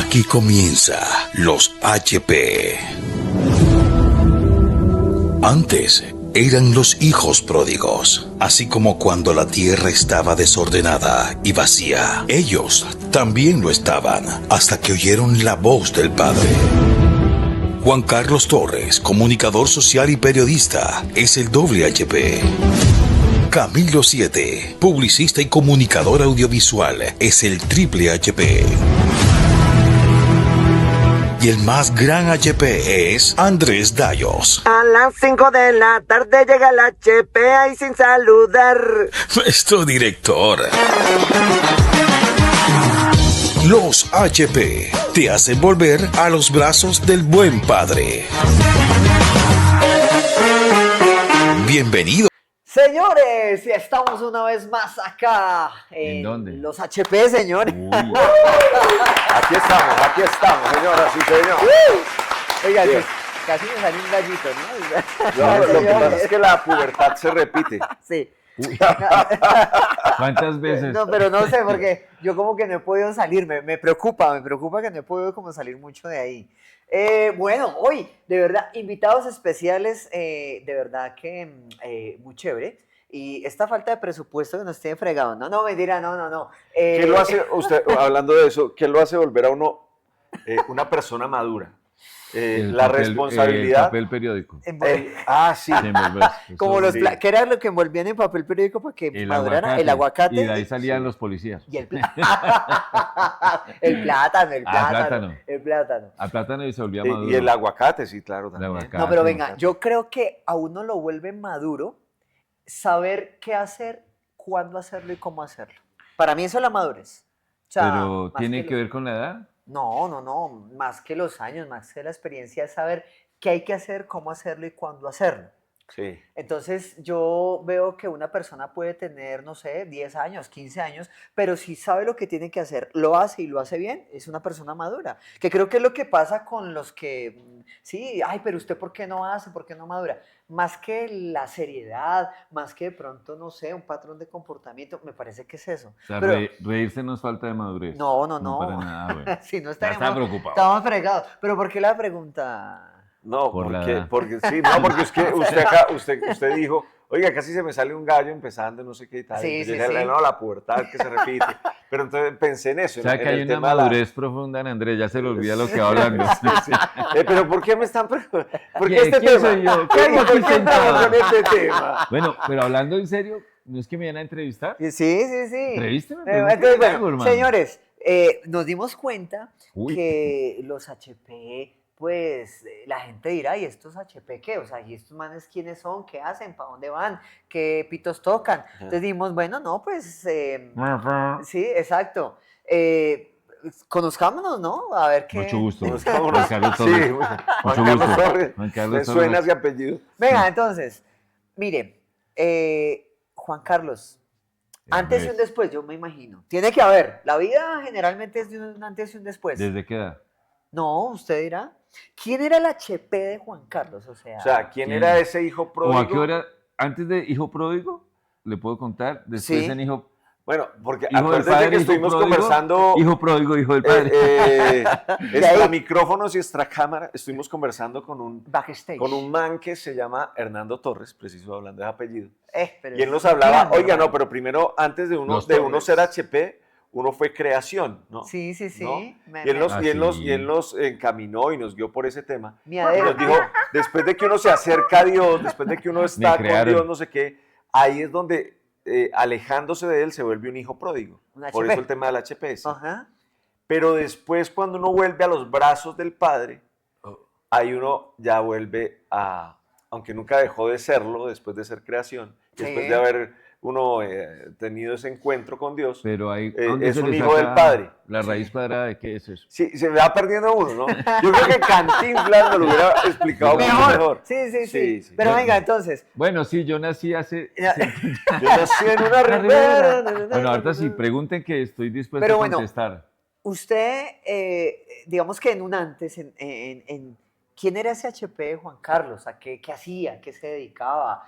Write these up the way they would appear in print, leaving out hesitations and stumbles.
Aquí comienza los HP. Antes eran los hijos pródigos, así como cuando la tierra estaba desordenada y vacía. Ellos también lo estaban, hasta que oyeron la voz del Padre. Juan Carlos Torres, comunicador social y periodista, es el doble HP. Camilo 7, publicista y comunicador audiovisual, es el triple HP. Y el más gran HP es Andrés Dayos. A las 5 de la tarde llega el HP ahí sin saludar. Nuestro director. Los HP te hacen volver a los brazos del buen padre. Bienvenido. Señores, estamos una vez más acá en dónde? Los HP, señores. Aquí estamos, señoras y señores. Oiga, Bien. casi me salió un gallito, ¿no? No, lo que Señores. pasa es que la pubertad se repite. Sí. ¿Cuántas veces? No, pero no sé, porque yo como que no he podido salir, me preocupa que no he podido como salir mucho de ahí. Bueno, hoy, de verdad, invitados especiales, de verdad que muy chévere. Y esta falta de presupuesto que nos tiene fregado, no, mentira, no. ¿Qué lo hace usted, hablando de eso, qué lo hace volver a uno una persona madura? La responsabilidad. El papel periódico. Sí. Sí, envolver. Como sí. ¿qué era lo que envolvían en papel periódico para que El madurara? El aguacate. Y de ahí salían los policías. Y el el plátano. plátano. El plátano. A plátano y se volvía maduro. Y el aguacate, sí, claro, también. aguacate. No, pero venga, yo creo que a uno lo vuelve maduro saber qué hacer, cuándo hacerlo y cómo hacerlo. Para mí eso es la madurez. O sea, Pero más ¿tiene que los- ver con la edad? No, más que los años, más que la experiencia es saber qué hay que hacer, cómo hacerlo y cuándo hacerlo. Sí. Entonces yo veo que una persona puede tener, no sé, 10 años, 15 años, pero si sabe lo que tiene que hacer, lo hace y lo hace bien, es una persona madura. Que creo que es lo que pasa con los que, sí, ay, pero usted ¿por qué no hace? ¿Por qué no madura? Más que la seriedad, más que de pronto, no sé, un patrón de comportamiento, me parece que es eso. O sea, Pero, reírse no es falta de madurez. no. para nada, bueno. Si no Ya está estaríamos, preocupado. estamos fregados. Pero ¿por qué la pregunta? No, Por la porque, edad. porque sí, no, porque es que usted acá, usted dijo, oiga, casi se me sale un gallo empezando, no sé qué y tal. Sí, Entonces, sí, yo dije, sí. No, la pubertad que se repite. Pero entonces pensé en eso. O sea, en que hay el una tema de la- madurez profunda en Andrés, ya se le olvida lo que va hablando. Sí. Pero ¿por qué me están preguntando? ¿Por qué ¿Quién- este quién tema? soy yo? ¿Por ¿Qué hago aquí qué entramos sentado? con este tema? Bueno, pero hablando en serio, ¿no es que me iban a entrevistar? Sí. Entrevísteme, Entonces, bueno, algo, hermano. señores, nos dimos cuenta Uy. que los HP, pues la gente dirá, ¿y estos HP qué? O sea, ¿y estos manes quiénes son? ¿Qué hacen? ¿Para dónde van? ¿Qué pitos tocan? Entonces dijimos, bueno, no, pues sí, exacto. Conozcámonos, ¿no? A ver qué. Mucho gusto. Buscámonos. Juan Carlos Sí, Torres. Juan Mucho Carlos gusto. Torres. Juan Carlos Me Torres. suena ese apellido. Venga, entonces, mire, Juan Carlos, antes y un Andrés, después, yo me imagino. Tiene que haber. La vida generalmente es de un antes y un después. ¿desde qué edad? No, usted dirá. ¿Quién era el HP de Juan Carlos? O sea, O sea, ¿quién ¿Quién? era ese hijo ¿O pródigo? a qué hora? Antes de hijo pródigo, le puedo contar. Después Sí. en hijo Bueno, porque Hijo del acuérdate padre, que hijo estuvimos pródigo, conversando hijo pródigo, hijo del padre. extra ahí. micrófonos y extra cámara. Estuvimos conversando con backstage. un man que se llama Hernando Torres, preciso hablando de apellido. Pero Y él es nos hablaba, grande, oiga, ¿verdad? no, pero primero, antes de uno Los uno Torres. ser HP, uno fue creación, ¿no? Sí. ¿No? Me- Y él nos, Ah, y él nos, sí. y él nos encaminó y nos guió por ese tema. Y Miadero. nos dijo, después de que uno se acerca a Dios, después de que uno está con crearon. Dios, no sé qué, ahí es donde alejándose de él se vuelve un hijo pródigo. Un Por HP. eso el tema del HP. sí. Ajá. Pero después cuando uno vuelve a los brazos del Padre, ahí uno ya vuelve a, aunque nunca dejó de serlo después de ser creación, después Sí. de haber uno tenido ese encuentro con Dios, Pero ahí, es se un le hijo del saca padre. La raíz cuadrada de qué es eso. sí, se va perdiendo uno, ¿no? Yo creo que Cantinflas me lo hubiera explicado mucho mejor. Sí. Sí. Pero Bueno. venga, entonces. Bueno, sí, yo nací hace... Ya- Yo nací en una ribera. Bueno, ahorita sí, pregunten que estoy dispuesto Pero a bueno, contestar. Usted, digamos que en un antes, ¿quién era ese HP de Juan Carlos? ¿A qué hacía? ¿Qué se dedicaba?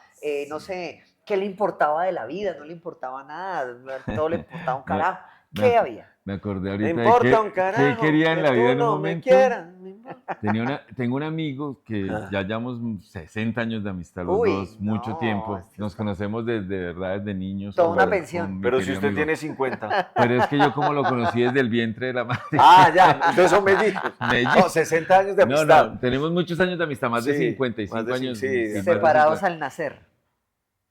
No sé, ¿qué le importaba de la vida? ¿No le importaba nada? Todo le importaba un No, carajo. ¿Qué había? Me acordé Me ahorita de importa un qué carajo quería en que la tú vida en un no me momento. quieras, me importa. Tengo un amigo que Ah. ya llevamos 60 años de amistad los Uy, dos, mucho no, tiempo. esto Nos está- conocemos desde verdad, desde niños. Toda una con pensión. mi Pero si querido usted amigo. tiene 50. Pero es que yo como lo conocí desde el vientre de la madre. Ah, ya, entonces son mellizos. Mellizos. No, 60 años de No, amistad. no, tenemos muchos años de amistad, más de Sí, 55 más de años. sí, más de Separados 50. al nacer.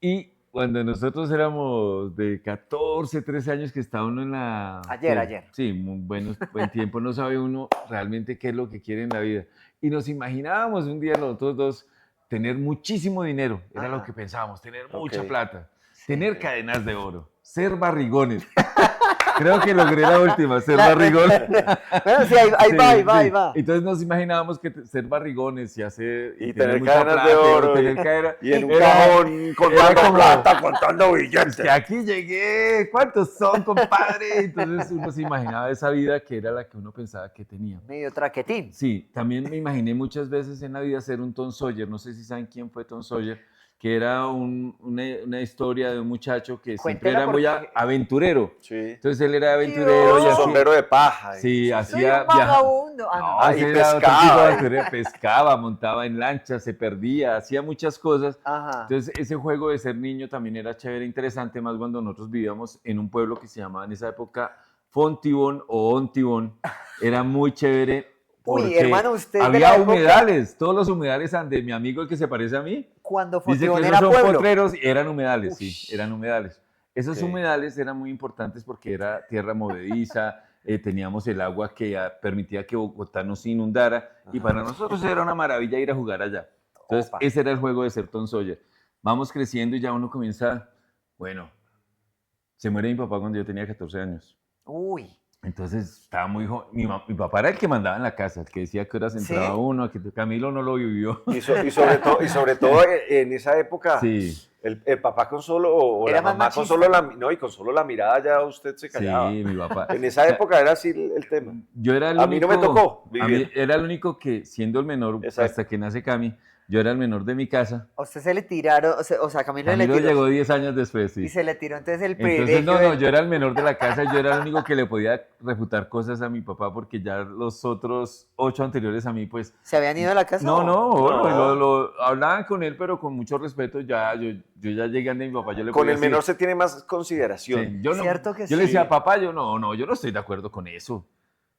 Y cuando nosotros éramos de 14, 13 años que estaba uno en la... Ayer. Sí, buen tiempo, no sabe uno realmente qué es lo que quiere en la vida. Y nos imaginábamos un día nosotros dos tener muchísimo dinero, era Ajá. lo que pensábamos, tener mucha Ok. plata, tener cadenas de oro, ser barrigones. Creo que logré la última, ser barrigón. Bueno, sí, ahí Sí, va, ahí va, sí. ahí va. Entonces nos imaginábamos que ser barrigones y hacer Y tener tener mucha cadenas de plata, oro, tener y- cadena- Y en un era- cajón contando era como- plata, contando es billetes. que aquí llegué, ¿cuántos son, compadre? Entonces uno se imaginaba esa vida que era la que uno pensaba que tenía. Medio traquetín. Sí, también me imaginé muchas veces en la vida ser un Tom Sawyer, no sé si saben quién fue Tom Sawyer, que era una historia de un muchacho que siempre Cuéntela era muy porque- aventurero. Sí. Entonces él era aventurero Dios. y Su hacía- sombrero de paja. Sí, Soy hacía un vagabundo. Ah, no. No, Ah, ese y era otro pescaba. tipo de aventurero, pescaba, montaba en lancha, se perdía, hacía muchas cosas. Ajá. Entonces, ese juego de ser niño también era chévere, interesante, más cuando nosotros vivíamos en un pueblo que se llamaba en esa época Fontibón o Ontibón. Era muy chévere Uy, porque hermano, usted de había la época- humedales, todos los humedales de mi amigo el que se parece a mí. Cuando Dice que Fontibón esos era son pueblo. potreros y eran humedales, Uy. sí, eran humedales. Esos Ok. humedales eran muy importantes porque era tierra movediza, teníamos el agua que permitía que Bogotá no se inundara y para nosotros era una maravilla ir a jugar allá. Entonces, Opa. ese era el juego de ser Tom Sawyer. Vamos creciendo y ya uno comienza, bueno, se muere mi papá cuando yo tenía 14 años. Uy. Entonces estaba muy joven. Mi papá era el que mandaba en la casa, el que decía que horas entraba ¿Sí? uno, que Camilo no lo vivió. Y sobre todo en esa época, Sí, el papá con solo, o Era la más mamá con machista. solo no, y con solo la mirada ya usted se callaba. sí, mi papá. En esa época era así el tema. Yo era el A mí no me tocó a mí vivir. era el único que, siendo el menor, Exacto. hasta que nace Cami, yo era el menor de mi casa. A usted se le tiraron, o sea, Camilo le Camilo tiró. llegó 10 años después, sí. Y se le tiró entonces el Entonces, privilegio. no, de- yo era el menor de la casa, yo era el único que le podía refutar cosas a mi papá porque ya los otros 8 anteriores a mí, pues, ¿Se habían ido de la casa? no, o- no, No. hablaban con él, pero con mucho respeto, ya, yo ya llegué a mi papá, yo le Con podía el menor decir, se tiene más consideración. sí, yo no, Cierto que yo le sí. decía, papá, yo no estoy de acuerdo con eso.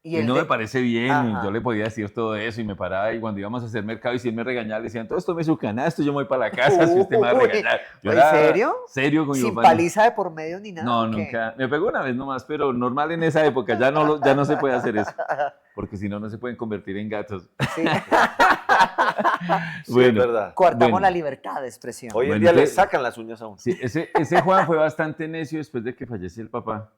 Y el no de- me parece bien, y Ajá. yo le podía decir todo eso y me paraba y cuando íbamos a hacer mercado y si él me regañaba, le decían, todo esto me su canasto, yo me voy para la casa si usted me va a Uy, regañar. Yo ¿en era serio? serio con mi Sin papá. paliza de por medio ni nada. No, ¿o qué? nunca. Me pegó una vez nomás, pero normal en esa época, ya no se puede hacer eso, porque si no, no se pueden convertir en gatos. Sí. Sí, Bueno. es verdad. Coartamos Bueno. la libertad de expresión. Hoy en Bueno, día le entonces- sacan las uñas a uno. Sí, ese Juan fue bastante necio después de que fallece el papá,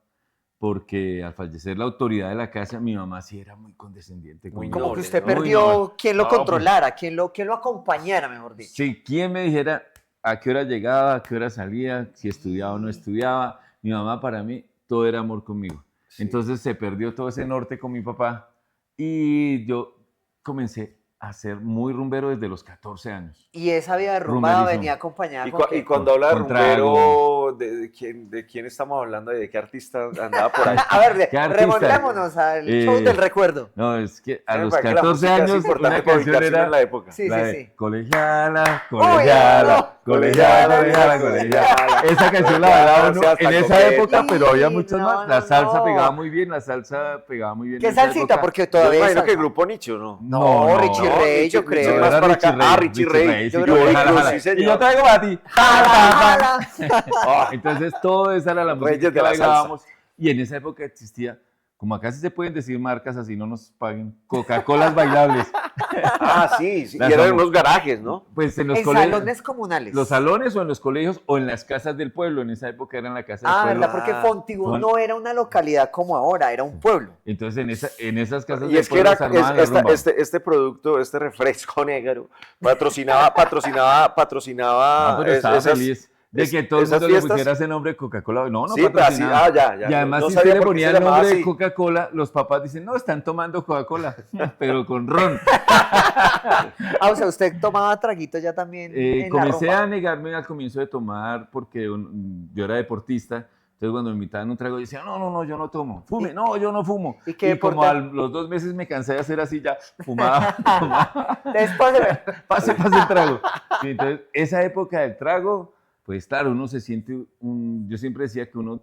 porque al fallecer la autoridad de la casa, mi mamá sí era muy condescendiente Muy conmigo. Como noble, que usted ¿no? perdió Uy, no. quien lo No, pues- controlara, quien lo acompañara, mejor dicho. Sí, quien me dijera a qué hora llegaba, a qué hora salía, si estudiaba o no estudiaba, mi mamá para mí todo era amor conmigo. Sí. Entonces se perdió todo ese norte con mi papá y yo comencé a ser muy rumbero desde los 14 años. Y esa vida de rumba Rumberísimo. venía acompañada Y, con qué? y cuando habla de Con rumbero, ¿de quién estamos hablando? ¿De qué artista andaba por ahí? A ver, ¿Qué artista? remontémonos al show del recuerdo. No, es que a Me los parece que la 14 música es años importante una para canción ubicarse era en la época. Sí, la sí, de sí. Colegiala, no. colegiala, colegiala, colegiala, colegiala. Esa canción la bailaba uno O sea, hasta en esa coqueta. época, pero había Sí, muchas no, más. no, La salsa no. pegaba muy bien, la salsa pegaba muy bien. ¿Qué en esa salsita? época. Porque Yo todavía imagino es que el salsa. grupo Nicho, ¿no? No, Richie Ray, yo creo. Richie No, más era para Richie acá. Ray, Ah, Richie Ray. sí, Yo creo que jala, Cruz, jala. sí, señor. Y yo traigo para ti. Jala, jala. Entonces, toda esa era la música Reyes que de la salsa. bailábamos. Y en esa época existía, como acá sí se pueden decir marcas así no nos paguen, Coca-Colas bailables. Ah, sí, sí. Las Y eran amo. unos garajes, ¿no? Pues en los En colegios. salones comunales. Los salones o en los colegios o en las casas del pueblo. En esa época era en la casa del Ah, pueblo. ¿verdad? Porque Ah, Fontibón Fon- no era una localidad como ahora, era un pueblo. Entonces en esas casas Y del es que pueblo era se armaban la rumba. este producto, este refresco negro, patrocinaba Ah, pero estaba esas- feliz de que todo el esas mundo le fiestas. pusiera ese nombre Coca-Cola. No, no Sí, pero así, patrocinaba. ya. Y además no si sabía usted le por qué ponía se el llamaba nombre de así. Coca-Cola, los papás dicen, no, están tomando Coca-Cola, pero con ron. Ah, o sea, usted tomaba traguito ya también en la Comencé rumba. a negarme al comienzo de tomar porque yo era deportista, Entonces cuando me invitaban un trago, yo decía, no, yo no tomo. Fume, no, yo no fumo. ¿Y qué como deporte? a los 2 meses me cansé de hacer así, ya fumaba, fumaba. Después de... Pase el trago. Sí, entonces, esa época del trago, pues claro, uno se siente yo siempre decía que uno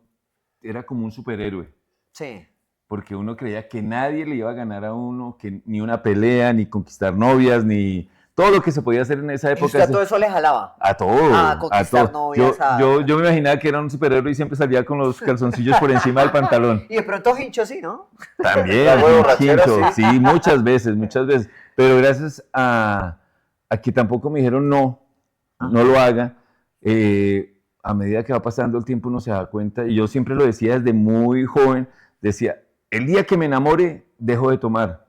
era como un superhéroe, Sí. porque uno creía que nadie le iba a ganar a uno, que ni una pelea, ni conquistar novias, ni todo lo que se podía hacer en esa ¿Y época. usted a todo eso le jalaba? A todo, A conquistar todo. novias, Yo me imaginaba que era un superhéroe y siempre salía con los calzoncillos por encima del pantalón. Y de pronto hincho sí, ¿no? También, Trago de borrachera, hincho, sí, muchas veces. Pero gracias a que tampoco me dijeron no lo haga, a medida que va pasando el tiempo uno se da cuenta, y yo siempre lo decía desde muy joven, decía, el día que me enamore, dejo de tomar.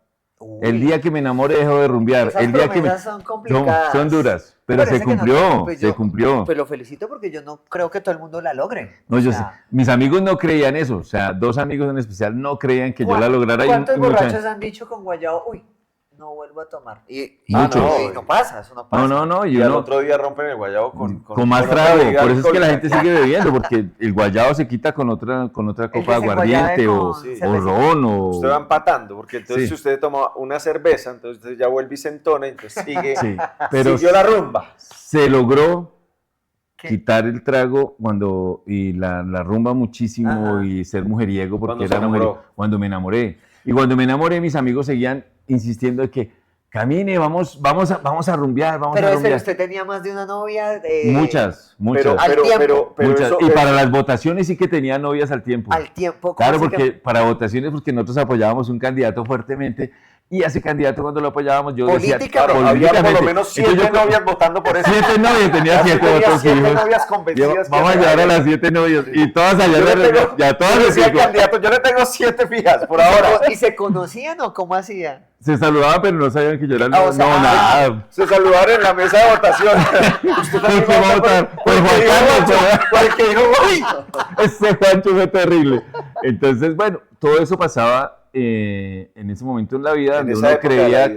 El Uy, día que me enamore, dejo de rumbear. esas El día que promesas son complicadas. son duras, pero Parece se que no cumplió, tiene- pues se yo- cumplió. Pues lo felicito porque yo no creo que todo el mundo la logre. No, O yo sea, sé. Mis amigos no creían eso, o sea, 2 amigos en especial no creían que yo la lograra. ¿Cuántos y mucha borrachos gente- han dicho con guayabo, uy, no vuelvo a tomar? Y Muchos. no pasa, eso no pasa. No, y Y al uno otro día rompen el guayabo con más otra trago, bebida por eso es que la alcohólica. gente sigue bebiendo, porque el guayabo se quita con otra copa de desenguayabe aguardiente con o cervecita. ron Usted va empatando, porque entonces Sí. si usted toma una cerveza, entonces usted ya vuelve y se entona, entonces sigue, Sí, pero siguió la rumba. se logró ¿Qué? quitar el trago y la rumba muchísimo Ajá. y ser mujeriego porque Cuando se era enamoró. mujeriego. Cuando me enamoré. Y cuando me enamoré, mis amigos seguían insistiendo de que camine, vamos a rumbear, Pero a ese, rumbear. usted tenía más de una novia. Muchas. Al tiempo. Muchas. eso, Y para las votaciones sí que tenía novias al tiempo. Al tiempo. ¿cómo Claro, así porque para votaciones, porque nosotros apoyábamos un candidato fuertemente y a ese candidato cuando lo apoyábamos yo decía... Políticamente. Claro, había por lo políticamente. menos Entonces 7 yo- novias votando por eso. 7 novias, tenía Ya 7 tenía votos 7 fijos. novias convencidas. Vamos a llevar a las 7 novias y todas allá Yo le tengo, ya todas yo les decía al digo, candidato, yo le tengo 7 fijas por ahora. ¿Y se conocían o cómo hacían? se saludaban pero no sabían que yo era el O sea, nada. Se saludaron en la mesa de votación. Usted también ¿Por qué va a votar? Por Juan Carlos, por el que dijo, uy. Ese Juancho fue terrible. Entonces, bueno, todo eso pasaba en ese momento en la vida En donde esa uno época de la creía vida,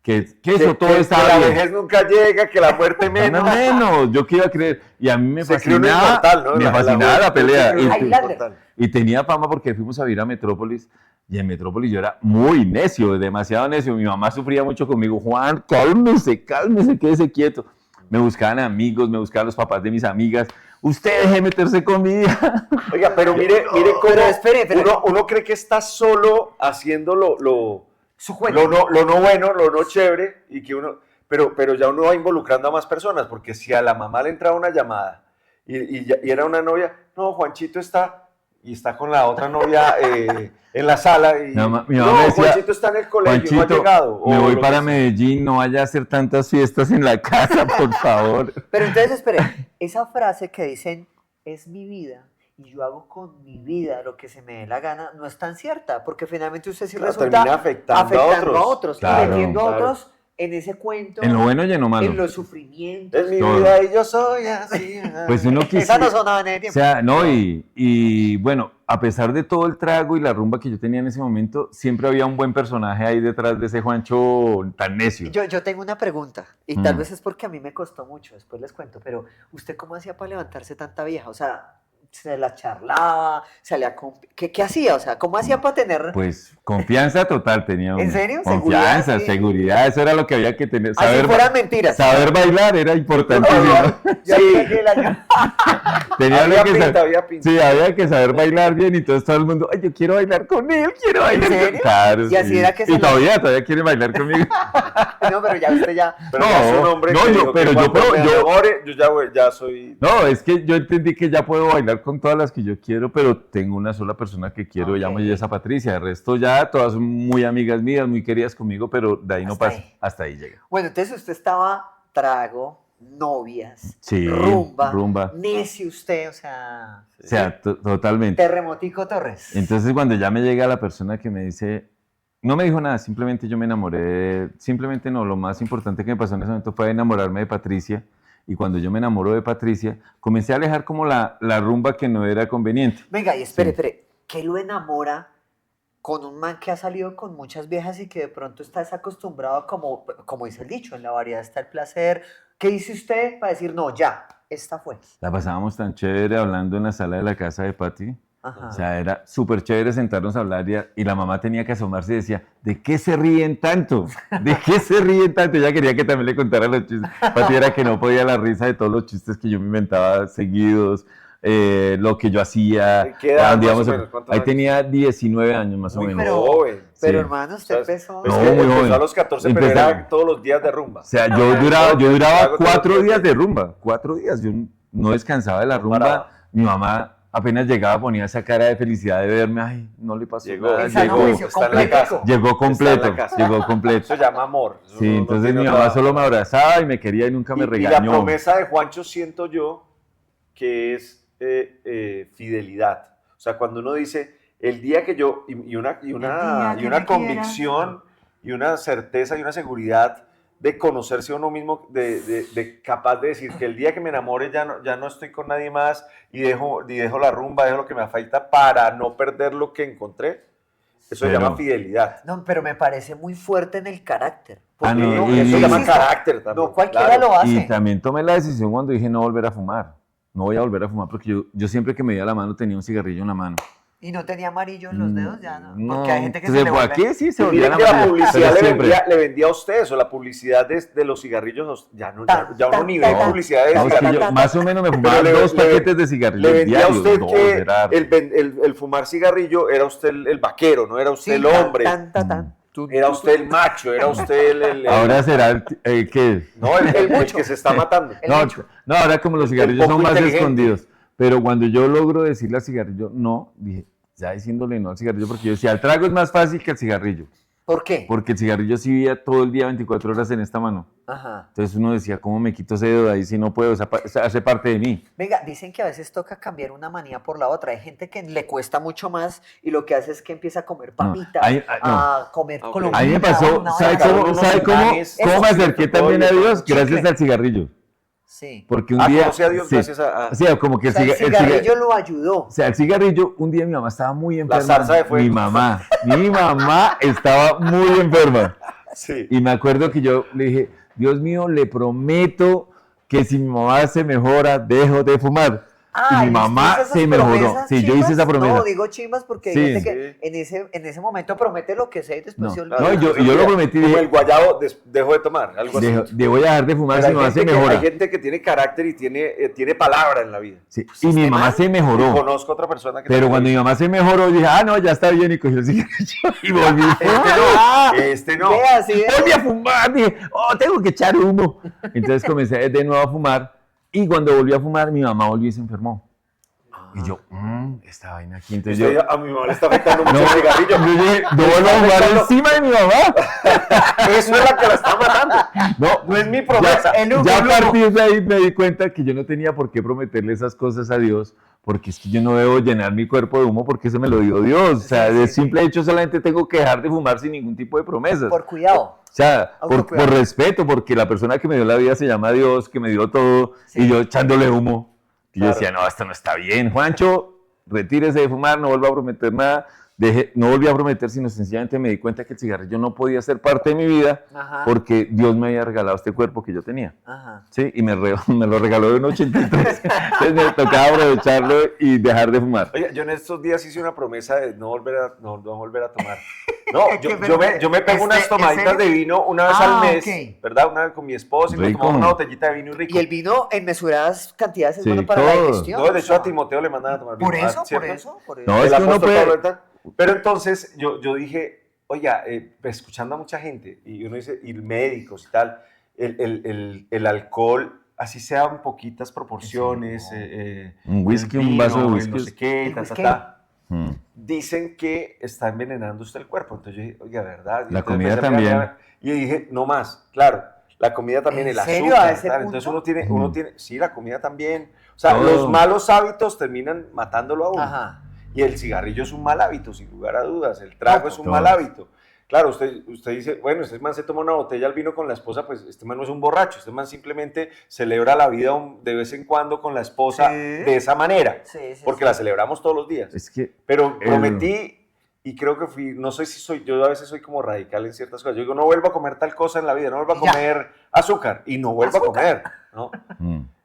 que eso todo que estaba la bien. vejez nunca llega, que la muerte menos. Menos, yo que iba a creer. Y a mí me Se crió uno fascinaba, inmortal, ¿no? me fascinaba la pelea. juventud se crió uno Highlander. inmortal. Y tenía fama porque fuimos a vivir a Metrópolis. Y en Metrópolis yo era muy necio, demasiado necio. Mi mamá sufría mucho conmigo. Juan, cálmese, quédese quieto. Me buscaban amigos, me buscaban los papás de mis amigas. Usted deje meterse con mi hija. Oiga, pero mire cómo Pero espere. uno cree que está solo haciendo Su cuento. lo no bueno, lo no chévere, y que pero ya uno va involucrando a más personas, porque si a la mamá le entraba una llamada y era una novia, no, Juanchito está con la otra novia en la sala y Mi mamá me no, decía, Juanchito está en el colegio, no ha Juanchito, llegado. me o voy lo para que sea. Medellín, no vaya a hacer tantas fiestas en la casa, por favor. Pero entonces, espere, esa frase que dicen, es mi vida y yo hago con mi vida lo que se me dé la gana, no es tan cierta, porque finalmente usted sí Claro, resulta termina afectando a otros. y Claro, metiendo a claro. otros en ese cuento, En lo bueno y en lo malo. en los sufrimientos. Es mi Todo. vida y yo soy así. Pues uno Esa quisiera... no sonaba en ese O tiempo. sea, no, y bueno, a pesar de todo el trago y la rumba que yo tenía en ese momento, siempre había un buen personaje ahí detrás de ese Juancho tan necio. Yo tengo una pregunta, y tal Mm. vez es porque a mí me costó mucho, después les cuento, pero ¿usted cómo hacía para levantarse tanta vieja? O sea, ¿se la charlaba? ¿Salía con... ¿Qué hacía? O sea, ¿cómo hacía para tener... Pues confianza total tenía uno. ¿En serio? Confianza, ¿Seguridad? Sí. seguridad, eso era lo que había que tener. Así fueran mentiras. Saber bailar era importantísimo. Ya Sí. pegué la- Tenía Había que pinta, saber, había pinta. sí, había que saber bailar bien y entonces todo el mundo, ay, yo quiero bailar con él, quiero bailar ¿En con serio? Claro, Y así sí. era que se Y lo- todavía quiere bailar conmigo. No, pero ya usted ya... Pero No, ya es un hombre no, que yo- dijo que pero yo cuando puedo- me yo- enamore, yo ya soy... No, es que yo entendí que ya puedo bailar con todas las que yo quiero, pero tengo una sola persona que quiero, Ok. llamo ella Patricia. El resto ya, todas son muy amigas mías, muy queridas conmigo, pero de ahí no Hasta pasa. ahí. Hasta ahí llega. Bueno, entonces usted estaba trago, novias, Sí, rumba, necio usted, o sea, O sea, totalmente. terremotico Torres. Entonces cuando ya me llega la persona que me dice, no me dijo nada, simplemente yo me enamoré, simplemente no, lo más importante que me pasó en ese momento fue enamorarme de Patricia. Y cuando yo me enamoro de Patricia, comencé a alejar como la rumba que no era conveniente. Venga, y espere, Sí. espere, ¿qué lo enamora con un man que ha salido con muchas viejas y que de pronto está desacostumbrado, como dice el dicho, en la variedad está el placer? ¿Qué dice usted para decir, no, ya, esta fue. La pasábamos tan chévere hablando en la sala de la casa de Pati. Ajá. O sea, era súper chévere sentarnos a hablar y la mamá tenía que asomarse y decía, ¿de qué se ríen tanto? ¿De qué se ríen tanto? Ella quería que también le contara los chistes. Pati era que no podía la risa de todos los chistes que yo me inventaba seguidos, lo que yo hacía. ¿Qué edad, Cuando más íbamos o a- menos? ¿Cuántos Ahí años? tenía 19 años más o Muy menos. joven. Pero Sí. hermano, usted empezó. Es No, que muy empezó joven. a los 14, pero Empezaba- era todos los días de rumba. O sea, yo duraba 4 días de rumba, 4 días. Yo no descansaba de la No rumba. paraba. Mi mamá apenas llegaba, ponía esa cara de felicidad de verme. Ay, no le pasó Llegó, nada. En sano Llegó, juicio, está en la completico. casa. llegó Está completo, en la casa. llegó completo. Eso se llama amor. Eso Sí, no entonces tiene mi otra- mamá solo me abrazaba y me quería y nunca me Y la regañó. promesa de Juancho siento yo que es fidelidad. O sea, cuando uno dice, el día que yo, y una me convicción, y una certeza y una seguridad de conocerse a uno mismo, de capaz de decir que el día que me enamore ya no estoy con nadie más y dejo la rumba, dejo lo que me afecta para no perder lo que encontré. Eso se Pero- llama fidelidad. No, pero me parece muy fuerte en el carácter. Ah, Porque no, uno- y- Eso se y- llama insisto, carácter también. No cualquiera claro. lo hace. Y también tomé la decisión cuando dije no volver a fumar. No voy a volver a fumar porque yo siempre que me veía la mano tenía un cigarrillo en la mano. Y no tenía amarillo en los dedos, ya no. No, Porque hay gente que se pues, le por vuelve. aquí sí se Y volvía miren la que la mano, publicidad pero le siempre. vendía a ustedes, o la publicidad de los cigarrillos, ya uno ni ve tan, publicidad de No, es que cigarrillos. yo más o menos me fumaba Pero le- 2 le- paquetes de Le cigarrillos vendía a diarios. usted dos, que era harto. el fumar cigarrillo era usted el vaquero, no era usted Sí, el tan, hombre, tan. era usted el macho, era usted Ahora será el que... no, el que se está matando. El No, mucho. no, ahora como los El cigarrillos poco son más inteligente. escondidos. Pero cuando yo logro decirle al cigarrillo no, dije, ya diciéndole no al cigarrillo, porque yo decía, el trago es más fácil que el cigarrillo. ¿Por qué? Porque el cigarrillo sí vivía todo el día 24 horas en esta mano. Ajá. Entonces uno decía, ¿cómo me quito ese dedo de ahí si no puedo? Esa hace parte de mí. Venga, dicen que a veces toca cambiar una manía por la otra. Hay gente que le cuesta mucho más y lo que hace es que empieza a comer papitas, no. a comer Ok. colombiana. A mí me pasó, una ¿sabe vaina Cada cómo, uno sabe sus cómo, manes, cómo me eso sí, acerqué todo también a bien. Dios? Gracias Chicle. al cigarrillo. Sí. Porque un día... conocí a Dios sí, gracias a... o sea, como que O sea, el cigarrillo lo ayudó. O sea, el cigarrillo, un día mi mamá estaba muy enferma. zarza de fuego. Mi mamá estaba muy enferma. Sí. Y me acuerdo que yo le dije, Dios mío, le prometo que si mi mamá se mejora, dejo de fumar. y mi mamá ¿usted hizo se esas mejoró. promesas Sí, yo hice chimbas? esa promesa. No, digo chimbas porque Sí. hay gente que en ese momento promete lo que sea y después No, se olvida. no, yo lo prometí. Como Dije, el guayabo dejo de tomar, algo así. voy a dejar de fumar Pero si mi mamá se mejora. hay gente que tiene carácter y tiene palabra en la vida. Sí, y mi mamá se Y mejoró. conozco otra persona que... Pero también cuando mi lo mamá se mejoró, dije, no, ya está bien, y cogí el cigarrillo y volví. hizo. Este no. Vea, sí, vea. Volví a fumar, dije, tengo que echar humo. Entonces comencé de nuevo a fumar, y cuando volví a fumar, mi mamá volvió y se enfermó. Y yo, esta vaina aquí. Entonces Usted, yo, a mi mamá le está afectando mucho no, el cigarrillo. yo dije, no vuelvo a fumar encima de mi mamá. Eso es la que la está matando. No es mi promesa. Ya a partir de ahí me di cuenta que yo no tenía por qué prometerle esas cosas a Dios, porque es que yo no debo llenar mi cuerpo de humo porque eso me lo dio Dios. O sea, de simple hecho solamente tengo que dejar de fumar sin ningún tipo de promesas. Por cuidado. O sea, por Autocuidado. respeto, porque la persona que me dio la vida se llama Dios, que me dio todo, Sí. y yo echándole humo. Y yo Claro. decía, no, esto no está bien. Juancho, retírese de fumar, no vuelva a prometer nada. No volví a prometer, sino sencillamente me di cuenta que el cigarrillo no podía ser parte de mi vida Ajá. porque Dios me había regalado este cuerpo que yo tenía. Ajá. Sí, y me lo regaló de un 83. Entonces me tocaba aprovecharlo y dejar de fumar. Oye, yo en estos días hice una promesa de no volver a tomar. No, Qué yo me pego unas ¿en tomaditas serio? de vino una vez Ah, al mes, ok. ¿verdad? Una vez con mi esposa y nos Rico. tomamos una botellita de vino y rico. Y el vino en mesuradas cantidades es Sí, bueno para la todo. digestión. No, de hecho a ¿no? Timoteo le mandan a tomar vino. Por eso, ¿cierto? por eso. No, es El que uno apóstol puede- Pablo, ¿verdad? Pero entonces yo dije, oiga, pues, escuchando a mucha gente, y uno dice, y médicos y tal, el alcohol, así sea en poquitas proporciones, Un whisky, el un vaso de vino, whisky. no sé qué, El ta, whisky. Mm. dicen que está envenenando usted el cuerpo. Entonces yo dije, oiga, ¿verdad? Y La entonces comida empecé a mirar, también. Y dije, no más, claro, la comida también, ¿En el serio? azúcar, ¿A ese tal. punto? Entonces uno tiene, sí, la comida también. O sea, Todo. los malos hábitos terminan matándolo a uno. Ajá. Y el cigarrillo es un mal hábito, sin lugar a dudas. El trago es un Todo. mal hábito. Claro, usted dice, bueno, este man se toma una botella al vino con la esposa, pues este man no es un borracho, este man simplemente celebra la vida de vez en cuando con la esposa Sí. de esa manera, Sí, sí, porque sí. la celebramos todos los días. Es que Pero El- prometí y creo que fui, no sé si soy, yo a veces soy como radical en ciertas cosas. Yo digo, no vuelvo a comer tal cosa en la vida, no vuelvo a Ya. comer azúcar y no vuelvo Azúcar. a comer, ¿no?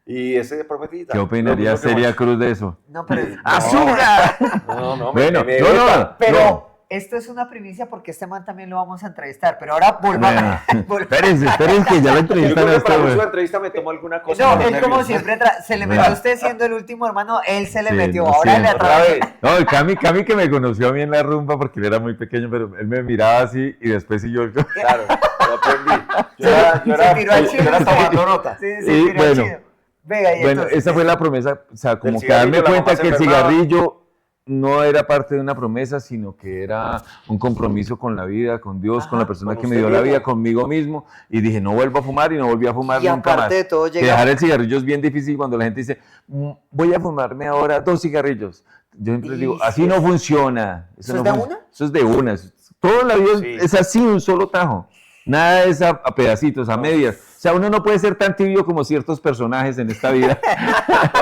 Y ese prometidita. ¿Qué opinaría Celia Cruz de eso? No, pero... ¡Azúcar! No, Bueno, me no. Pero esto es una primicia porque este man también lo vamos a entrevistar. Pero ahora volvamos. Espérense que ya lo Yo entrevistan creo a que este para la güey. próxima entrevista me tomo alguna cosa. No, más él como nerviosa. siempre se le metió a usted siendo el último hermano, él se le Sí, metió. lo Ahora le siento. Otra atrae. vez. No, y Cami que me conoció a mí en la rumba porque él era muy pequeño, pero él me miraba así y después siguió. Claro, lo aprendí. Yo Se tiró al chino. era tomando nota. Sí, Y se tiró al bueno, chino. Venga, y Bueno, entonces, esa fue la promesa, o sea, como Del que darme cigarrillo, la cuenta mamá se que el enfermaba. cigarrillo no era parte de una promesa, sino que era un compromiso con la vida, con Dios, con la Ajá, persona con que me usted dio la vida, mismo. conmigo mismo, y dije, no vuelvo a fumar y no volví a fumar Y nunca aparte más. de todo, Que llega- dejar el cigarrillo es bien difícil cuando la gente dice, voy a fumarme ahora 2 cigarrillos. Yo siempre Y digo, sí, así no funciona. ¿Eso no es de fun- una? Eso es de una. Todo en la vida Sí. es así, un solo tajo. Nada es a pedacitos, a medias. O sea, uno no puede ser tan tibio como ciertos personajes en esta vida.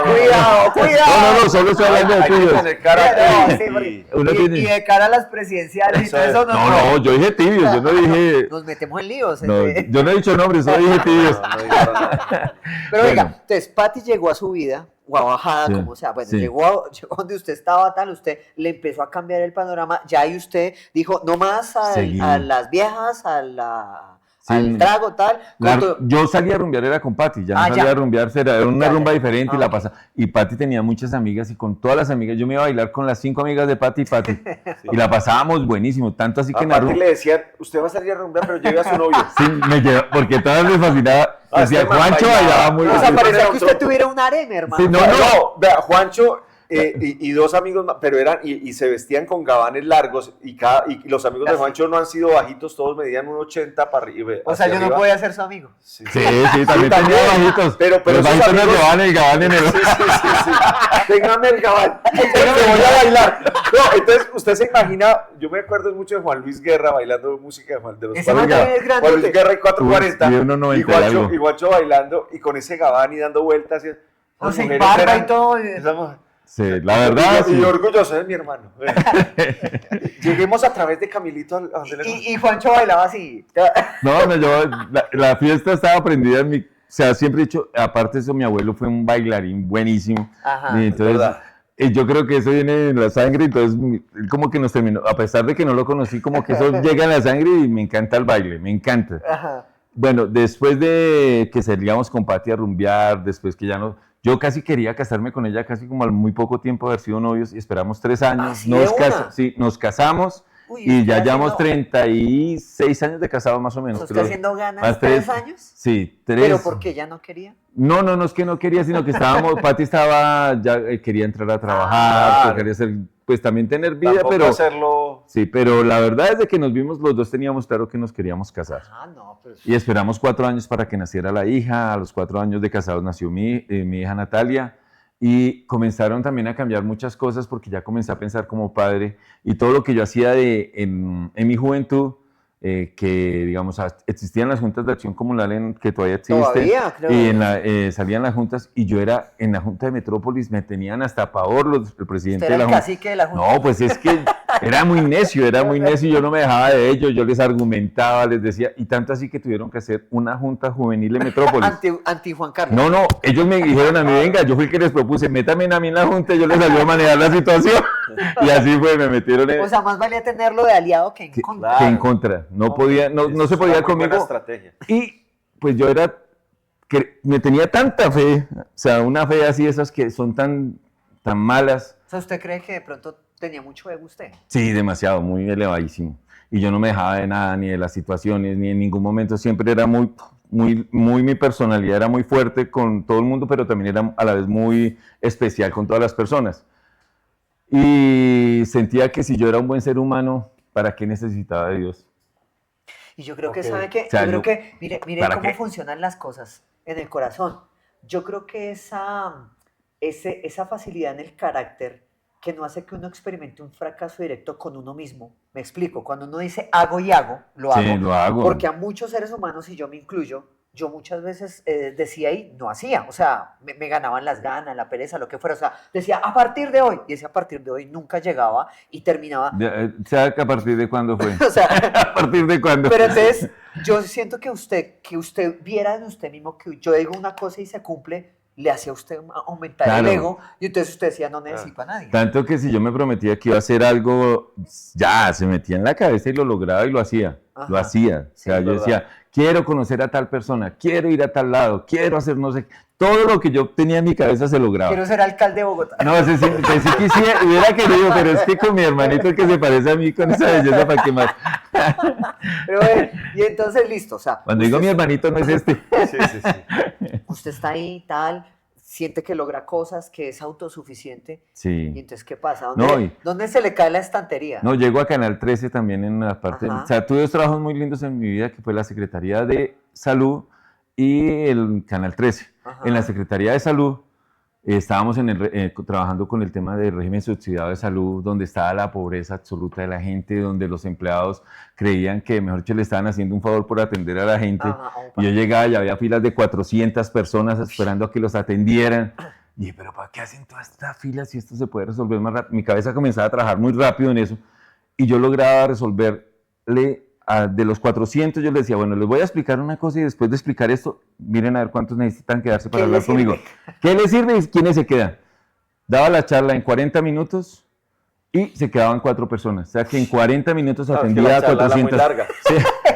Cuidado, cuidado. No, solo estoy hablando de Hay que tuyos. tener cara No, y- sí, porque- Uno y, tiene- y de cara a las presidenciales y Eso todo es. eso, No, yo dije tibios, yo no dije... Nos metemos en líos. No, yo no he dicho nombres, solo dije tibios. No digo nada. Pero venga, Bueno. entonces Patty llegó a su vida, o a bajada, Sí, como sea, bueno, sí. llegó donde usted estaba, tal, usted le empezó a cambiar el panorama, ya y usted dijo, no más Seguí. a las viejas, Sí. al trago, tal. Yo salía a rumbear, era con Patti, ya no Ah, salía ya. a rumbear, era una Ya, rumba ya. diferente y Ah, la ok. pasa. Y Patti tenía muchas amigas y con todas las amigas, yo me iba a bailar con las 5 amigas de Patti y Patti. Y la pasábamos buenísimo, tanto así que en la Aparte rumba... le decían, usted va a salir a rumbear, pero lleve a su novio. Sí, me llevaba, porque todas me fascinaba. Ah, Decía, este man Juancho bailaba. bailaba muy O bien. sea, Sí, parecía era que un usted tronco. tuviera un harem, hermano. Sí, no, No, vea, Juancho y 2 amigos más, pero eran, y se vestían con gabanes largos, y los amigos de Juancho no han sido bajitos, todos medían 1,80 para arriba. O sea, yo no podía ser su amigo. Sí, Sí, también tenía también. bajitos. Pero los esos bajitos nos amigos- llevaban el gabán en el... Sí. Téngame el gabán, que voy a bailar. No, entonces, usted se imagina, yo me acuerdo mucho de Juan Luis Guerra bailando música de los Ese man Juan también es Juan Luis grandote. Guerra y 440. Uy, sí, 1,90 y Juancho, algo. y Juancho bailando y con ese gabán y dando vueltas. Esas O sea, y mujeres barba eran- y todo. esas mujeres- Sí, la verdad, y sí. orgulloso de mi hermano. Lleguemos a través de Camilito a donde le- Y Juancho bailaba así. No, la fiesta estaba prendida en mi... O sea, siempre he dicho, aparte de eso, mi abuelo fue un bailarín buenísimo. Ajá. Y entonces, verdad. yo creo que eso viene en la sangre, entonces él como que nos terminó, a pesar de que no lo conocí, como que eso llega en la sangre y me encanta el baile, me encanta. Ajá. Bueno, después de que salíamos con Patti a rumbear, después que ya no... Yo casi quería casarme con ella, casi como al muy poco tiempo haber sido novios, y esperamos 3 años. ¿Ah, sí, de una? Sí, nos casamos Uy, y usted ya llevamos haciendo- 36 años de casados más o menos. ¿Usted creo. haciendo ganas Más 3 años? Sí, 3. ¿Pero por qué ya no quería? No, es que no quería, sino que estábamos, Patti estaba, ya quería entrar a trabajar, claro. quería hacer, pues también tener vida, Tampoco pero... hacerlo. Sí, pero la verdad es de que nos vimos, los dos teníamos claro que nos queríamos casar. Ah, no, pues. Y esperamos 4 años para que naciera la hija. A los 4 años de casados nació mi hija Natalia. Y comenzaron también a cambiar muchas cosas porque ya comencé a pensar como padre. Y todo lo que yo hacía en mi juventud, que digamos existían las juntas de acción comunal que todavía existen. Todavía, creo. Y salían las juntas y yo era en la junta de Metrópolis, me tenían hasta pavor el presidente Usted de era la el junta. cacique de la junta. No, pues es que era muy necio, yo no me dejaba de ellos, yo les argumentaba, les decía, y tanto así que tuvieron que hacer una junta juvenil en Metrópolis. Anti Juan Carlos. No, ellos me dijeron a mí, venga, yo fui el que les propuse, métame a mí en la junta, y yo les ayudo a manejar la situación. Y así fue, me metieron O sea, más valía tenerlo de aliado que en contra. que en contra. No se podía conmigo. Estrategia. Y pues yo me tenía tanta fe, o sea, una fe así, esas que son tan malas. O sea, ¿usted cree que de pronto tenía mucho ego usted? Sí, demasiado, muy elevadísimo. Y yo no me dejaba de nada, ni de las situaciones, ni en ningún momento. Siempre era muy mi personalidad era muy fuerte con todo el mundo, pero también era a la vez muy especial con todas las personas. Y sentía que si yo era un buen ser humano, ¿para qué necesitaba de Dios? Y yo creo que, Ok. ¿sabe qué? O sea, Yo creo yo- que, mire ¿para cómo qué? funcionan las cosas en el corazón. Yo creo que esa facilidad en el carácter que no hace que uno experimente un fracaso directo con uno mismo. Me explico, cuando uno dice hago y hago, lo hago. Sí, lo hago. Porque a muchos seres humanos, y yo me incluyo, yo muchas veces decía y no hacía. O sea, me ganaban las ganas, la pereza, lo que fuera. O sea, decía a partir de hoy. Y ese a partir de hoy nunca llegaba y terminaba. ¿Sabe que a partir de cuándo fue? O sea, ¿A partir de cuándo? pero entonces yo siento que usted viera en usted mismo que yo digo una cosa y se cumple, le hacía a usted aumentar Claro. el ego y entonces usted decía, no necesito a nadie. Tanto que si yo me prometía que iba a hacer algo, ya se metía en la cabeza y lo lograba y lo hacía. Ajá. Lo hacía. O sea, Sí, yo verdad. decía, quiero conocer a tal persona, quiero ir a tal lado, quiero hacer no sé qué. Todo lo que yo tenía en mi cabeza se lograba. Quiero ser alcalde de Bogotá. No, sí quisiera, hubiera querido, pero es que con mi hermanito que se parece a mí con esa belleza, ¿para qué más? Pero bueno, y entonces listo, o sea, Cuando digo mi hermanito no es este. Sí, sí, sí. usted está ahí, tal, siente que logra cosas, que es autosuficiente, y Sí. entonces, ¿qué pasa? No, ¿Dónde, y- dónde se le cae la estantería? No, llego a Canal 13 también en la parte, Ajá. o sea, tuve dos trabajos muy lindos en mi vida, que fue la Secretaría de Salud y el Canal 13. Ajá. En la Secretaría de Salud estábamos trabajando con el tema del régimen subsidiado de salud, donde estaba la pobreza absoluta de la gente, donde los empleados creían que, mejor dicho, le estaban haciendo un favor por atender a la gente. Ajá, opa. Y yo llegaba y había filas de 400 personas esperando a que los atendieran. Y dije, pero ¿para qué hacen toda esta fila si esto se puede resolver más rápido? Mi cabeza comenzaba a trabajar muy rápido en eso. Y yo lograba resolverle de los 400, yo les decía, bueno, les voy a explicar una cosa y después de explicar esto, miren a ver cuántos necesitan quedarse para ¿Qué hablar les sirve? conmigo. ¿Qué les sirve y quiénes se quedan? Daba la charla en 40 minutos y se quedaban 4 personas. O sea que en 40 minutos Claro, que atendía la a charla era muy 400. larga. Sí,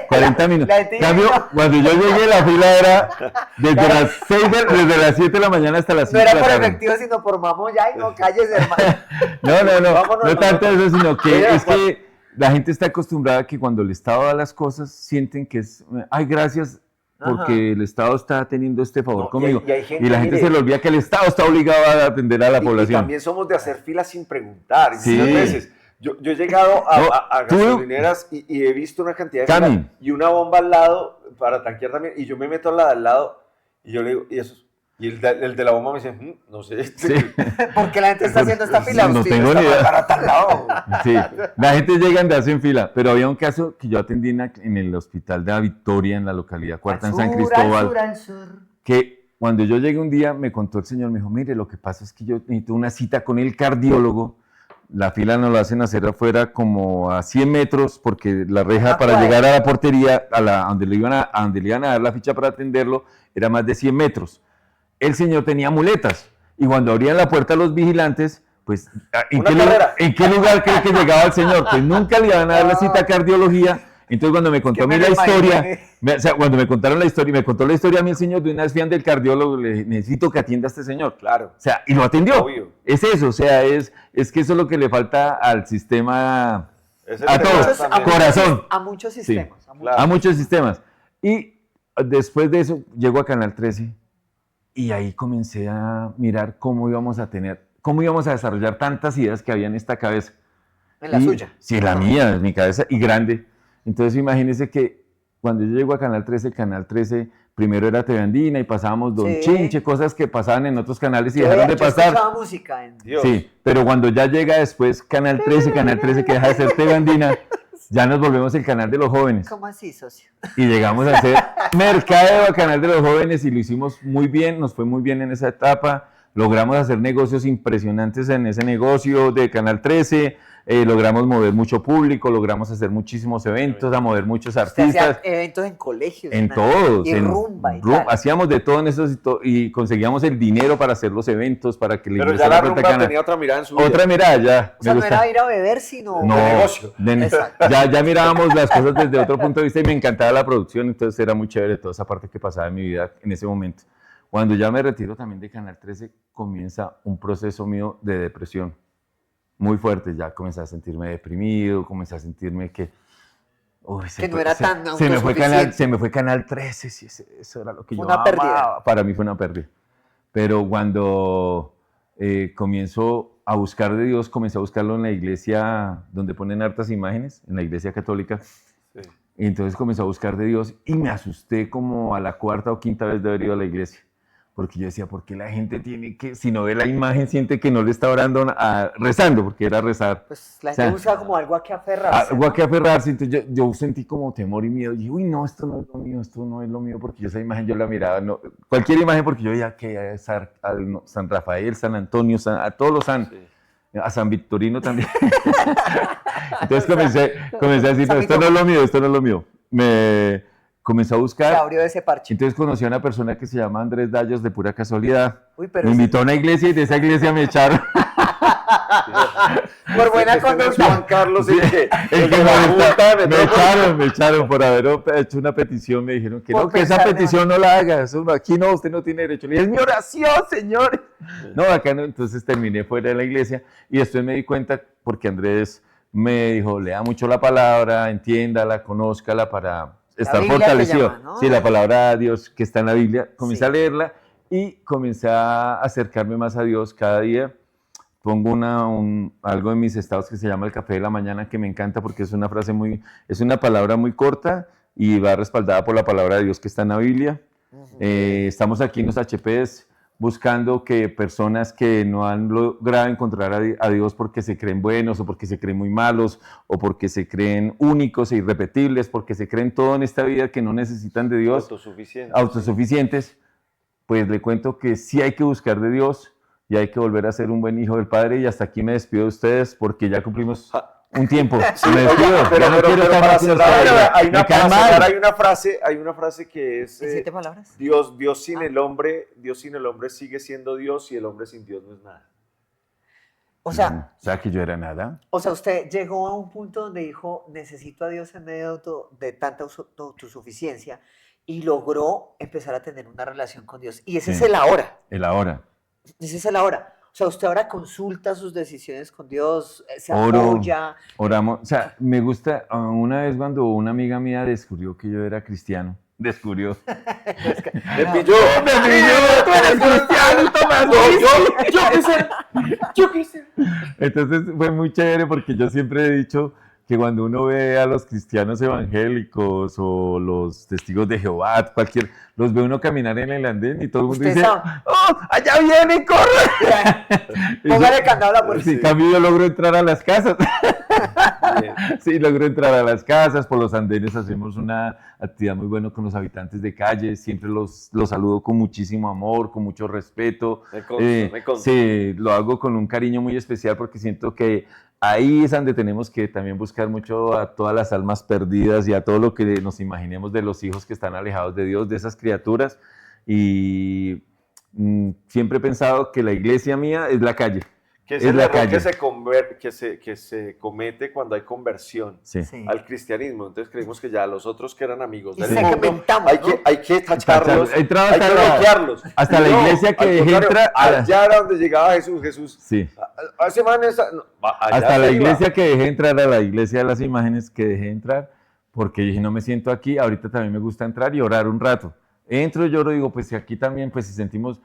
40 minutos. La En gente cambio, no. cuando yo llegué, la fila era desde las 7 de la mañana hasta las 5 No de era la por tarde. efectivo, sino por mamón, ya, y no calles, hermano. No Vámonos, no tanto nosotros. eso, sino que Oye, es que la gente está acostumbrada a que cuando el Estado da las cosas, sienten que es, ay, gracias, porque Ajá. el Estado está teniendo este favor No, conmigo. y hay gente, Y la gente mire, se le olvida que el Estado está obligado a atender a la Y población. también somos de hacer filas sin preguntar. Y Sí. muchas veces. Yo he llegado No, a tú- gasolineras y he visto una cantidad de Cami. filas y una bomba al lado para tanquear también. Y yo me meto a la de al lado y yo le digo, ¿y eso? Y el de la bomba me dice, no sé. Sí. ¿Por qué la gente está haciendo esta fila? No Usted tengo está ni idea. más barata al lado. Sí, la gente llega a andarse en fila, pero había un caso que yo atendí en el hospital de la Victoria, en la localidad Cuarta, en San Cristóbal, Al sur. que cuando yo llegué un día me contó el señor, me dijo, mire, lo que pasa es que yo necesito una cita con el cardiólogo, la fila nos la hacen hacer afuera como a 100 metros, porque la reja Ah, para ¿cuál? llegar a la portería, a donde le iban a dar la ficha para atenderlo, era más de 100 metros. El señor tenía muletas, y cuando abrían la puerta los vigilantes, pues, Una carrera. ¿en qué lugar cree que llegaba el señor? Pues nunca le iban a dar la cita a cardiología. Entonces cuando me contó a mí me la lo historia, imaginé. o sea, cuando me contaron la historia, me contó la historia a mí el señor, de una vez fui ante el cardiólogo, le dije, necesito que atienda a este señor. Claro. O sea, y lo atendió. Obvio. Es eso, o sea, es que eso es lo que le falta al sistema, Ese es a el todos, tema también. corazón. A muchos sistemas. a muchos- Claro. a muchos sistemas. Y después de eso, llego a Canal 13 y ahí comencé a mirar cómo íbamos a desarrollar tantas ideas que había en esta cabeza. En la Y- suya. Sí, la mía, en mi cabeza, y grande. Entonces, imagínense que cuando yo llego a Canal 13, Canal 13 primero era TV Andina y pasábamos Don Sí. Chinche, cosas que pasaban en otros canales y Yo dejaron de yo pasar. escuchaba música en... Dios. Sí, pero cuando ya llega después Canal 13 que deja de ser TV Andina, ya nos volvemos el canal de los jóvenes. ¿Cómo así, socio? Y llegamos a hacer mercadeo a Canal de los Jóvenes y lo hicimos muy bien, nos fue muy bien en esa etapa. Logramos hacer negocios impresionantes en ese negocio de Canal 13, logramos mover mucho público, logramos hacer muchísimos eventos, a mover muchos Usted hacía artistas. eventos en colegios. En ¿no? todos, Y en rumba y tal. hacíamos de todo en esos y conseguíamos el dinero para hacer los eventos, para que le Pero ya ingresara la plata a rumba Canal. tenía otra mirada en su vida. Otra mirada, ya. O sea, me no gusta. era ir a beber, sino... No, de negocio. Exacto. ya mirábamos las cosas desde otro punto de vista y me encantaba la producción, entonces era muy chévere toda esa parte que pasaba en mi vida en ese momento. Cuando ya me retiro también de Canal 13, comienza un proceso mío de depresión muy fuerte. Ya comencé a sentirme deprimido, comencé a sentirme que... uy, Que no era tan se me fue autosuficiente. Canal 13, sí, eso era lo que yo Una amaba. pérdida. Para mí fue una pérdida. Pero cuando comienzo a buscar de Dios, comencé a buscarlo en la iglesia donde ponen hartas imágenes, en la iglesia católica. Sí. Y entonces comencé a buscar de Dios y me asusté como a la 4ª o 5ª vez de haber ido a la iglesia. Porque yo decía, ¿por qué la gente tiene que, si no ve la imagen, siente que no le está orando, rezando? Porque era rezar. Pues la O sea, gente busca como algo a que aferrarse. Algo a que aferrarse. Entonces yo sentí como temor y miedo. Y uy, no, esto no es lo mío, esto no es lo mío. Porque yo esa imagen yo la miraba, no, cualquier imagen, porque yo veía que a San Rafael, San Antonio, a todos los santos. A San Victorino también. Entonces comencé a decir, no, esto no es lo mío, esto no es lo mío. comenzó a Se buscar. abrió ese parche. Entonces conocí a una persona que se llama Andrés Dallos de pura casualidad. Uy, pero Me ese- invitó a una iglesia y de esa iglesia me echaron. por buena Este no es conducta. Juan Carlos, el que El que de la Junta de Metrópoli. me echaron por haber hecho una petición. Me dijeron que Por no, que esa pensar de petición no la haga. Eso, aquí no, usted no tiene derecho. Le dije, es mi oración, señores. No, acá no. Entonces terminé fuera de la iglesia y después me di cuenta porque Andrés me dijo, lea mucho la palabra, entiéndala, conózcala para estar Biblia te fortalecido. llama, ¿no? Sí, la palabra de Dios que está en la Biblia. Comencé Sí. a leerla y comencé a acercarme más a Dios cada día. Pongo algo en mis estados que se llama el café de la mañana, que me encanta porque es una frase es una palabra muy corta y va respaldada por la palabra de Dios que está en la Biblia. Estamos aquí en los HPs buscando que personas que no han logrado encontrar a Dios porque se creen buenos o porque se creen muy malos o porque se creen únicos e irrepetibles, porque se creen todo en esta vida que no necesitan de Dios, autosuficientes, pues le cuento que sí hay que buscar de Dios y hay que volver a ser un buen hijo del Padre. Y hasta aquí me despido de ustedes porque ya cumplimos un tiempo. Me despido. Pero, Ya no pero, quiero pero estar para más con cerrar, ustedes. hay Me una, caen para cerrar, mal. hay una frase que es ¿En 7 palabras? Dios sin el hombre sigue siendo Dios y el hombre sin Dios no es nada. O sea, O sea, que yo era nada. usted llegó a un punto donde dijo, necesito a Dios en medio de tanta autosuficiencia y logró empezar a tener una relación con Dios. Y ese Sí. es el ahora. El ahora. Ese es el ahora. O sea, usted ahora consulta sus decisiones con Dios, se Oro. apoya. Oramos. O sea, me gusta. Una vez cuando una amiga mía descubrió que yo era cristiano. Descubrió. Me pilló. ¡Tú eres cristiano, Tomás! Yo qué sé. Entonces fue muy chévere porque yo siempre he dicho que cuando uno ve a los cristianos evangélicos o los testigos de Jehová, los ve uno caminar en el andén y todo el mundo Usted dice, sabe. ¡oh, allá vienen, corre! Póngale candado a la puerta. Sí, en cambio yo logro entrar a las casas. Bien. Sí, logro entrar a las casas, por los andenes hacemos una actividad muy buena con los habitantes de calle, siempre los saludo con muchísimo amor, con mucho respeto. Me consta. Sí, lo hago con un cariño muy especial porque siento que ahí es donde tenemos que también buscar mucho a todas las almas perdidas y a todo lo que nos imaginemos de los hijos que están alejados de Dios, de esas criaturas. Y siempre he pensado que la iglesia mía es la calle. Que es Es el la error calle. que se comete cuando hay conversión Sí. Sí. al cristianismo. Entonces creemos que ya los otros que eran amigos Y del mundo, segmentamos, hay ¿no? hay que tacharlos, He entrado hay que hasta la- bloquearlos. hasta la iglesia que al dejé contrario, entrar a la- allá era donde llegaba Jesús. Sí. A ese man allá Hasta la se iba. iglesia que dejé entrar, a la iglesia de las imágenes que dejé entrar, porque dije, no me siento aquí, ahorita también me gusta entrar y orar un rato. Entro, lloro, digo, pues si aquí también, pues si sentimos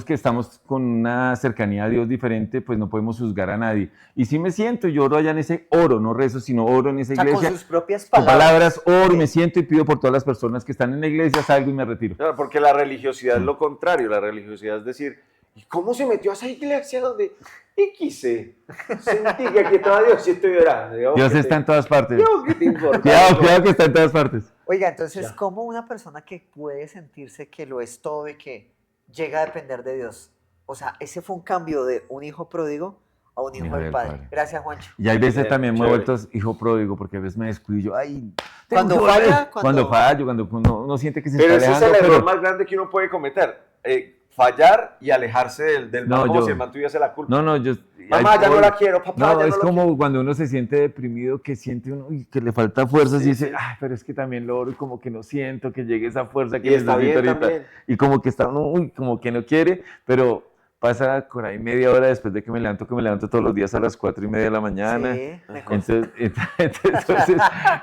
que estamos con una cercanía a Dios diferente, pues no podemos juzgar a nadie. Y si me siento, lloro allá en ese oro, no rezo, sino oro en esa O sea, iglesia. con sus propias Con palabras. palabras, oro, me siento y pido por todas las personas que están en la iglesia, salgo y me retiro. Claro, porque la religiosidad es lo contrario. La religiosidad es decir, ¿y cómo se metió a esa iglesia donde y quise? Sentí que aquí estaba Dios y estoy orando. Dios está en todas partes. Dios, ¿qué te importa? Cuidado que está en todas partes. Oiga, entonces, Ya. ¿cómo una persona que puede sentirse que lo es todo y que llega a depender de Dios? O sea, ese fue un cambio de un hijo pródigo a un hijo del Padre. Gracias, Juancho. Y hay veces Bien, también me he chévere. vuelto hijo pródigo, porque a veces me descuido y yo, ay, Cuando tengo que volver. falla, Cuando fallo, cuando uno siente que se Pero está ese es alejando, el error pero... más grande que uno puede cometer. Fallar y alejarse del No, man como yo- si el man tuviese la culpa. No, yo... Mamá, hay- ya no la quiero, papá, No, ya es no la como quiero. cuando uno se siente deprimido, que siente uno uy, que le falta fuerzas Sí, y dice, sí. ay, pero es que también lo oro y como que no siento que llegue esa fuerza que Y está necesito bien ahorita. también. Y como que está uno, uy, como que no quiere, pero pasa por ahí media hora después de que me levanto todos los días a las 4:30 de la mañana. Sí, me consta.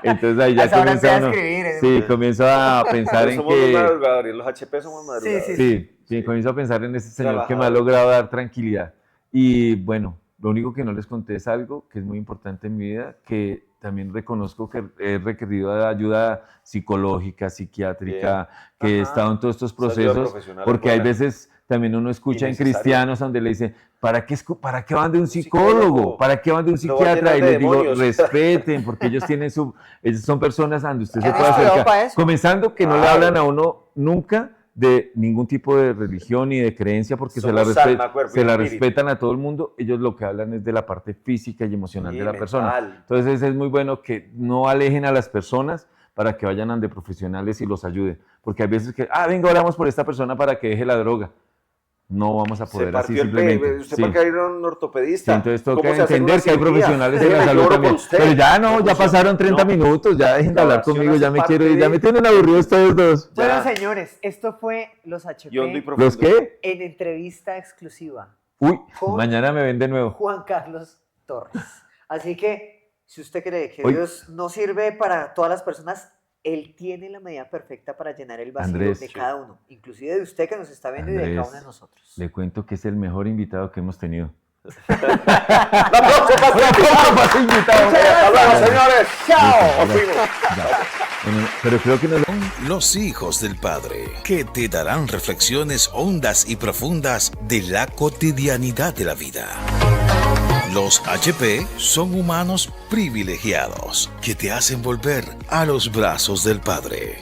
Entonces ahí A ya esa hora comienza empieza a uno, escribir, sí, comienzo a pensar en Somos que... madrugadores, los HP somos madrugadores. sí. Sí, comienzo a pensar en ese Señor que me ha Trabajador. logrado dar tranquilidad. Y bueno, lo único que no les conté es algo que es muy importante en mi vida, que también reconozco que he requerido de ayuda psicológica, psiquiátrica, que he Ajá. estado en todos estos Esa ayuda procesos, profesional es porque hay buena. veces también uno escucha en Innecesaria. cristianos donde le dicen, ¿para qué van de un psicólogo. psicólogo? ¿Para qué van de un Lo va a psiquiatra? llenar Y de les digo, demonios. respeten, porque ellos tienen ellos son personas donde usted se ¿Han puede estudiado acercar. para eso? Comenzando que no le Claro. hablan a uno nunca de ningún tipo de religión ni de creencia porque se la, Somos alma, cuerpo y se la espíritu. respetan a todo el mundo. Ellos lo que hablan es de la parte física y emocional Sí, de la mental. persona. Entonces es muy bueno que no alejen a las personas para que vayan ante profesionales y los ayuden. Porque hay veces que, venga, oramos por esta persona para que deje la droga. No vamos a Se poder así partió el simplemente. pie. ¿Usted Sí. para qué ir a un ortopedista? Sí, entonces toca ¿Cómo se hace entender una que hay cirugía? profesionales en la Déjeme, salud lloro por también. usted. Pero ya no, ya funciona. pasaron 30 No. minutos, ya dejen de La hablar oración conmigo, ya hace me parte quiero ir, ya de- me tienen aburridos ustedes dos. Ya. Bueno, señores, esto fue Los Y hondo y HP profundo. ¿Los qué? en entrevista exclusiva. Uy, Con- mañana me ven de nuevo. Juan Carlos Torres. Así que, si usted cree que Oye. Dios no sirve para todas las personas, Él tiene la medida perfecta para llenar el vacío Andrés, de sí. cada uno, inclusive de usted que nos está viendo y de cada Andrés, uno de nosotros. Le cuento que es el mejor invitado que hemos tenido. La próxima invitado. Hasta luego, señores. ¡Chao! Nos fuimos. Bueno, pero creo que nos... Los hijos del Padre, que te darán reflexiones hondas y profundas de la cotidianidad de la vida. Los HP son humanos privilegiados que te hacen volver a los brazos del Padre.